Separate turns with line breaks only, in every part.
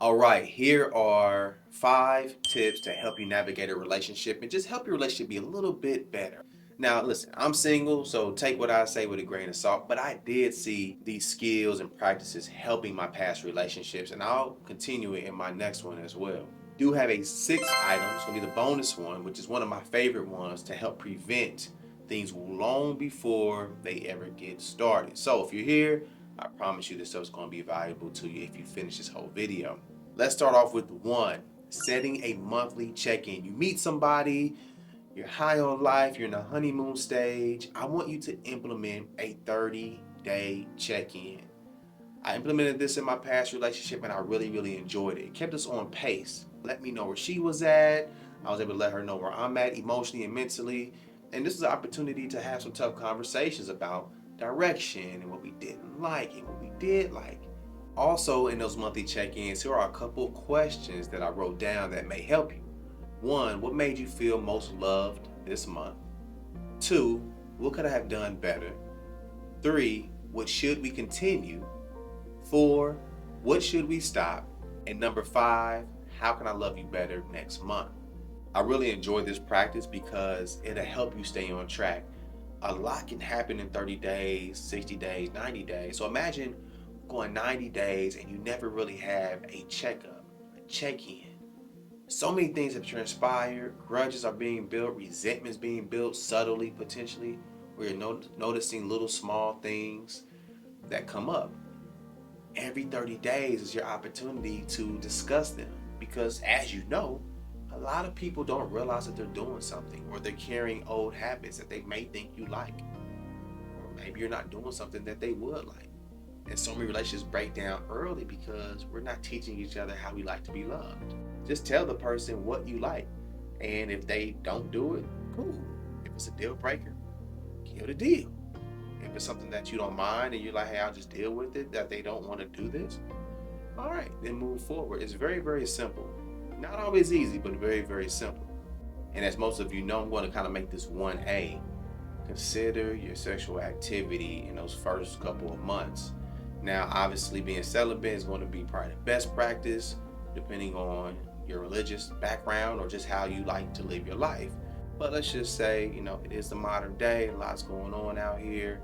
All right, here are 5 tips to help you navigate a relationship and just help your relationship be a little bit better. Now, listen, I'm single, so take what I say with a grain of salt, but I did see these skills and practices helping my past relationships, and I'll continue it in my next one as well. Do have a 6 item, it's gonna be the bonus one, which is one of my favorite ones to help prevent things long before they ever get started. So if you're here, I promise you this stuff is gonna be valuable to you if you finish this whole video. Let's start off with 1, setting a monthly check-in. You meet somebody, you're high on life, you're in the honeymoon stage. I want you to implement a 30-day check-in. I implemented this in my past relationship and I really enjoyed it. It kept us on pace. Let me know where she was at. I was able to let her know where I'm at emotionally and mentally. And this is an opportunity to have some tough conversations about direction and what we didn't like and what we did like. Also, in those monthly check-ins, here are a couple of questions that I wrote down that may help you. 1, what made you feel most loved this month? 2, what could I have done better? 3, what should we continue? 4, what should we stop? And number 5, how can I love you better next month? I really enjoy this practice because it'll help you stay on track. A lot can happen in 30 days, 60 days, 90 days. So imagine going 90 days and you never really have a checkup, a check-in. So many things have transpired. Grudges are being built, resentments being built subtly, potentially. Where you're noticing little small things that come up. Every 30 days is your opportunity to discuss them. Because as you know, a lot of people don't realize that they're doing something or they're carrying old habits that they may think you like. Or maybe you're not doing something that they would like. And so many relationships break down early because we're not teaching each other how we like to be loved. Just tell the person what you like. And if they don't do it, cool. If it's a deal breaker, kill the deal. If it's something that you don't mind and you're like, hey, I'll just deal with it, that they don't want to do this, all right, then move forward. It's very simple. Not always easy, but very simple. And as most of you know, I'm going to kind of make this 1A. Consider your sexual activity in those first couple of months. Now, obviously, being celibate is going to be probably the best practice, depending on your religious background or just how you like to live your life. But let's just say, it is the modern day, lots going on out here.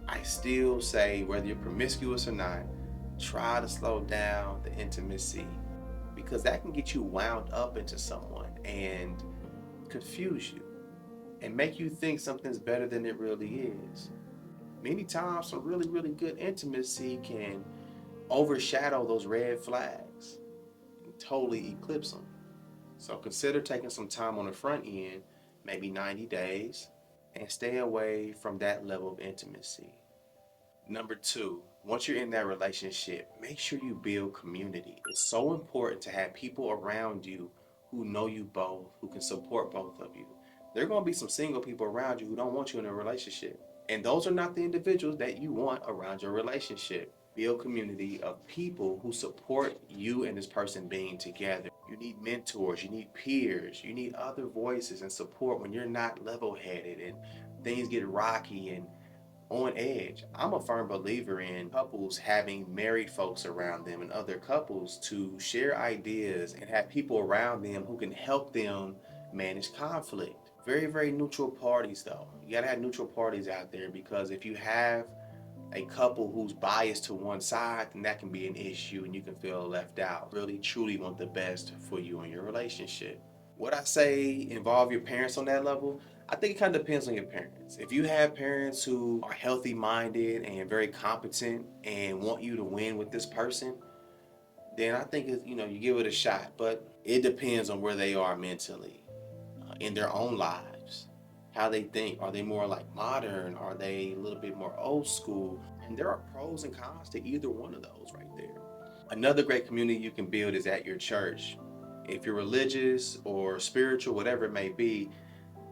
I still say, whether you're promiscuous or not, try to slow down the intimacy because that can get you wound up into someone and confuse you and make you think something's better than it really is. Many times, some really good intimacy can overshadow those red flags and totally eclipse them. So consider taking some time on the front end, maybe 90 days, and stay away from that level of intimacy. Number 2, once you're in that relationship, make sure you build community. It's so important to have people around you who know you both, who can support both of you. There are going to be some single people around you who don't want you in a relationship. And those are not the individuals that you want around your relationship. Build community of people who support you and this person being together. You need mentors, you need peers, you need other voices and support when you're not level headed and things get rocky and on edge. I'm a firm believer in couples having married folks around them and other couples to share ideas and have people around them who can help them manage conflict. Very neutral parties though. You gotta have neutral parties out there because if you have a couple who's biased to one side, then that can be an issue and you can feel left out. Really truly want the best for you and your relationship. Would I say involve your parents on that level? I think it kind of depends on your parents. If you have parents who are healthy minded and very competent and want you to win with this person, then I think you give it a shot. But it depends on where they are mentally, in their own lives, how they think. Are they more like modern? Are they a little bit more old school? And there are pros and cons to either one of those right there. Another great community you can build is at your church. If you're religious or spiritual, whatever it may be,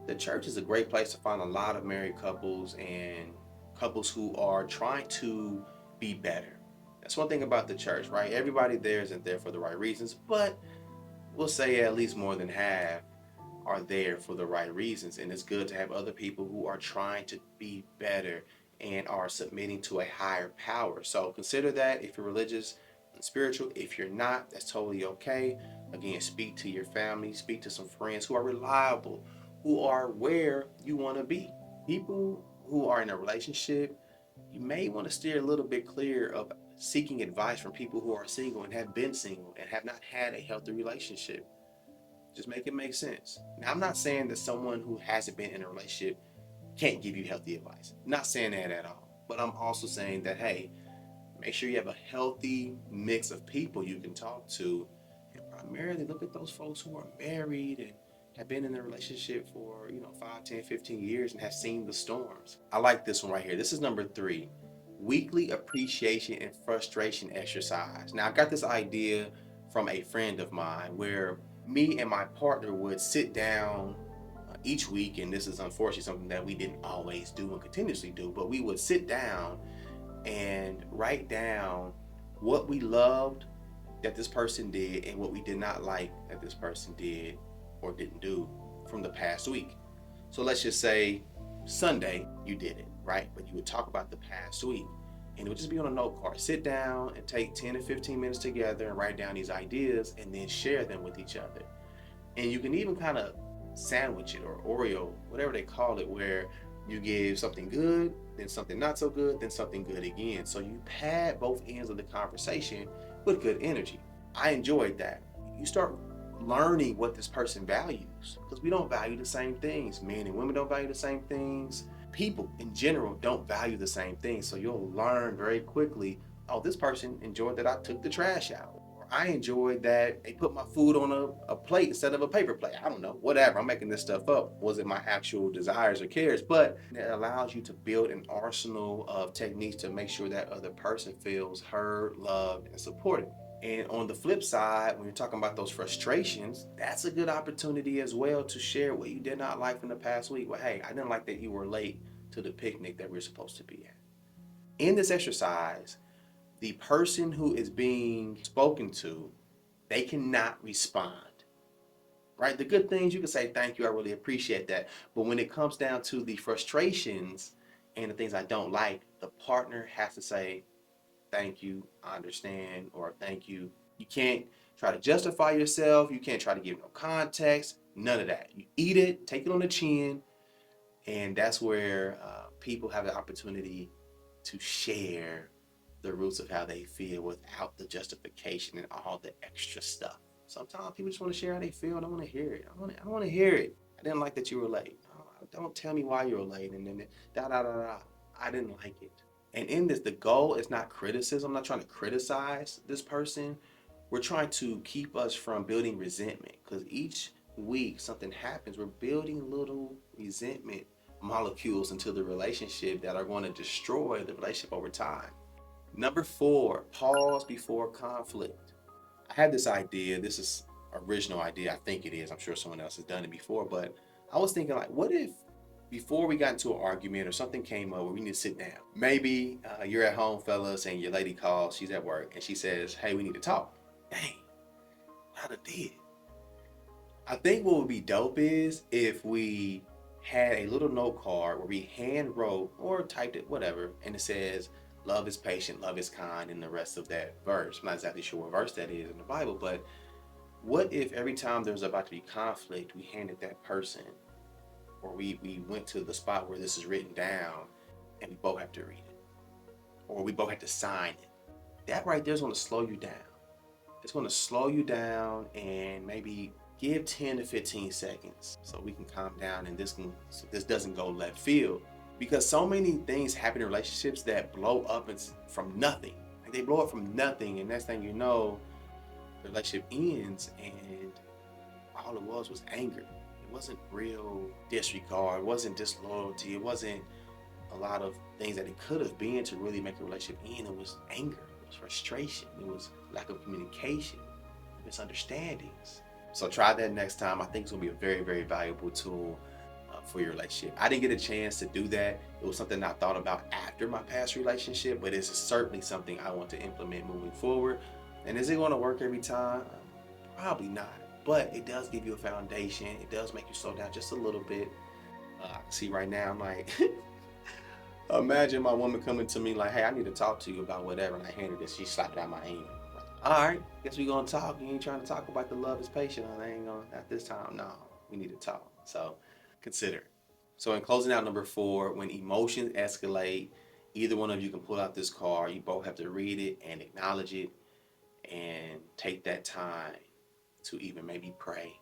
the church is a great place to find a lot of married couples and couples who are trying to be better. That's one thing about the church, right? Everybody there isn't there for the right reasons, but we'll say at least more than half are there for the right reasons. And it's good to have other people who are trying to be better and are submitting to a higher power. So consider that if you're religious something spiritual. If you're not, that's totally okay. Again, speak to your family, speak to some friends who are reliable, who are where you want to be. People who are in a relationship, you may want to steer a little bit clear of seeking advice from people who are single and have been single and have not had a healthy relationship. Just make it make sense. Now, I'm not saying that someone who hasn't been in a relationship can't give you healthy advice. I'm not saying that at all. But I'm also saying that, hey, make sure you have a healthy mix of people you can talk to. And primarily look at those folks who are married and have been in a relationship for, 5, 10, 15 years and have seen the storms. I like this one right here. This is number 3. Weekly appreciation and frustration exercise. Now, I got this idea from a friend of mine where me and my partner would sit down each week, and this is unfortunately something that we didn't always do and continuously do, but we would sit down and write down what we loved that this person did and what we did not like that this person did or didn't do from the past week. So let's just say Sunday you did it, right? But you would talk about the past week, and it would just be on a note card. Sit down and take 10 to 15 minutes together and write down these ideas and then share them with each other. And you can even kind of sandwich it, or Oreo, whatever they call it, where you give something good, then something not so good, then something good again. So you pad both ends of the conversation with good energy. I enjoyed that. You start learning what this person values, because we don't value the same things. Men and women don't value the same things. People in general don't value the same things. So you'll learn very quickly, oh, this person enjoyed that I took the trash out. I enjoyed that they put my food on a plate instead of a paper plate. I don't know, whatever. I'm making this stuff up. Wasn't my actual desires or cares, but it allows you to build an arsenal of techniques to make sure that other person feels heard, loved, and supported. And on the flip side, when you're talking about those frustrations, that's a good opportunity as well to share what you did not like from the past week. Well, hey, I didn't like that you were late to the picnic that we're supposed to be at. In this exercise, the person who is being spoken to, they cannot respond, right? The good things, you can say, thank you, I really appreciate that. But when it comes down to the frustrations and the things I don't like, the partner has to say, thank you, I understand, or thank you. You can't try to justify yourself. You can't try to give no context, none of that. You eat it, take it on the chin, and that's where people have the opportunity to share the roots of how they feel without the justification and all the extra stuff. Sometimes people just want to share how they feel. I don't want to hear it. I don't want to hear it. I didn't like that you were late. Oh, don't tell me why you were late. And then da da da da. I didn't like it. And in this, the goal is not criticism. I'm not trying to criticize this person. We're trying to keep us from building resentment, because each week something happens. We're building little resentment molecules into the relationship that are going to destroy the relationship over time. Number 4, pause before conflict. I had this idea. This is original idea. I think it is. I'm sure someone else has done it before, but I was thinking, like, what if before we got into an argument or something came up where we need to sit down? Maybe you're at home, fellas, and your lady calls. She's at work and she says, hey, we need to talk. Dang, I did. I think what would be dope is if we had a little note card where we hand wrote or typed it, whatever, and it says, love is patient, love is kind, and the rest of that verse. I'm not exactly sure what verse that is in the Bible, but what if every time there was about to be conflict, we handed that person, or we went to the spot where this is written down and we both have to read it, or we both have to sign it? That right there is going to slow you down. It's going to slow you down and maybe give 10 to 15 seconds so we can calm down and so this doesn't go left field. Because so many things happen in relationships that blow up from nothing. Like, they blow up from nothing, and next thing you know, the relationship ends and all it was anger. It wasn't real disregard. It wasn't disloyalty. It wasn't a lot of things that it could have been to really make a relationship end. It was anger. It was frustration. It was lack of communication, misunderstandings. So try that next time. I think it's going to be a very, very valuable tool for your relationship. I didn't get a chance to do that. It was something I thought about after my past relationship, but it's certainly something I want to implement moving forward. And is it going to work every time? Probably not. But it does give you a foundation. It does make you slow down just a little bit. I can see right now, I'm like, imagine my woman coming to me like, hey, I need to talk to you about whatever. And I hand her this. She slapped it out my hand. All right, guess we gonna talk. You ain't trying to talk about the love is patient. I ain't gonna at this time. No, we need to talk. So consider it. So in closing out number four, when emotions escalate, either one of you can pull out this card. You both have to read it and acknowledge it and take that time to even maybe pray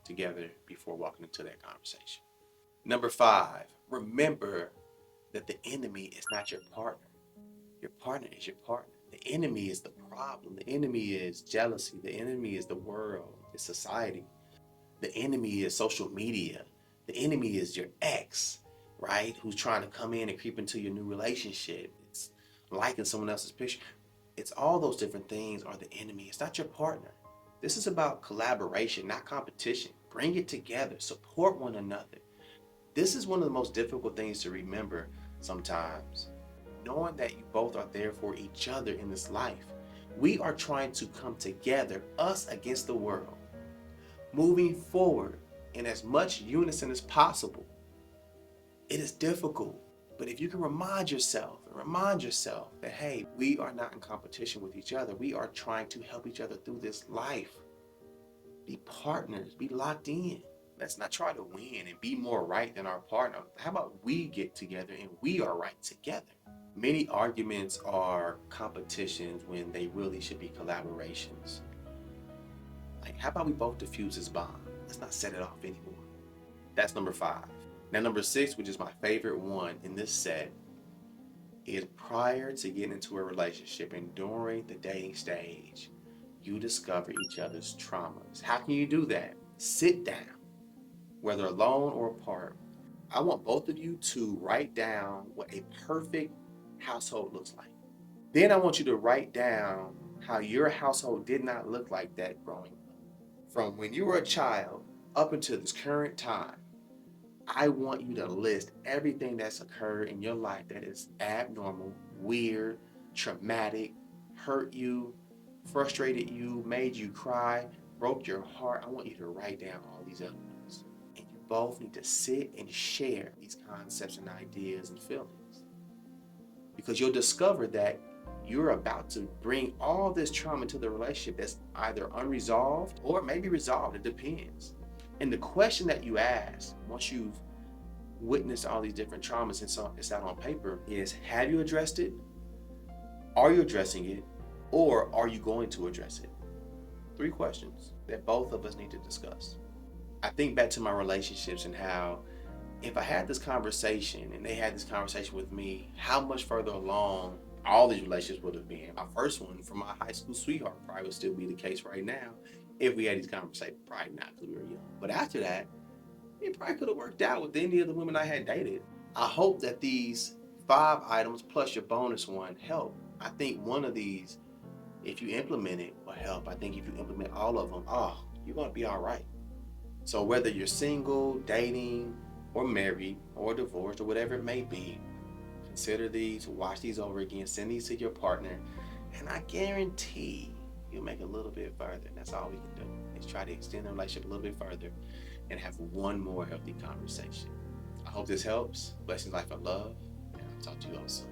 together before walking into that conversation. Number five, remember that the enemy is not your partner. Your partner is your partner. The enemy is the problem. The enemy is jealousy. The enemy is the world, it's society. The enemy is social media. The enemy is your ex, right? Who's trying to come in and creep into your new relationship. It's liking someone else's picture. It's all those different things are the enemy. It's not your partner. This is about collaboration, not competition. Bring it together, support one another. This is one of the most difficult things to remember sometimes. Knowing that you both are there for each other in this life. We are trying to come together, us against the world, moving forward in as much unison as possible. It is difficult, but if you can remind yourself that, hey, we are not in competition with each other. We are trying to help each other through this life. Be partners, be locked in. Let's not try to win and be more right than our partner. How about we get together and we are right together? Many arguments are competitions when they really should be collaborations. Like, how about we both diffuse this bomb? Let's not set it off anymore. That's number five. Now, number six, which is my favorite one in this set, is prior to getting into a relationship and during the dating stage, you discover each other's traumas. How can you do that? Sit down, whether alone or apart. I want both of you to write down what a perfect household looks like. Then I want you to write down how your household did not look like that growing up. From when you were a child up until this current time, I want you to list everything that's occurred in your life that is abnormal, weird, traumatic, hurt you, frustrated you, made you cry, broke your heart. I want you to write down all these elements. And you both need to sit and share these concepts and ideas and feelings. Because you'll discover that you're about to bring all this trauma into the relationship that's either unresolved or maybe resolved. It depends. And the question that you ask once you've witnessed all these different traumas and it's out on paper is, have you addressed it? Are you addressing it? Or are you going to address it? Three questions that both of us need to discuss. I think back to my relationships and how if I had this conversation and they had this conversation with me, how much further along all these relationships would have been. My first one from my high school sweetheart probably would still be the case right now if we had these conversations. Probably not because we were young. But after that, it probably could have worked out with any of the women I had dated. I hope that these five items plus your bonus one help. I think one of these, if you implement it, will help. I think if you implement all of them, you're going to be all right. So whether you're single, dating, or married, or divorced, or whatever it may be, consider these, watch these over again, send these to your partner, and I guarantee you'll make it a little bit further. And that's all we can do, is try to extend the relationship a little bit further and have one more healthy conversation. I hope this helps. Blessings, life, and love, and I'll talk to you all soon.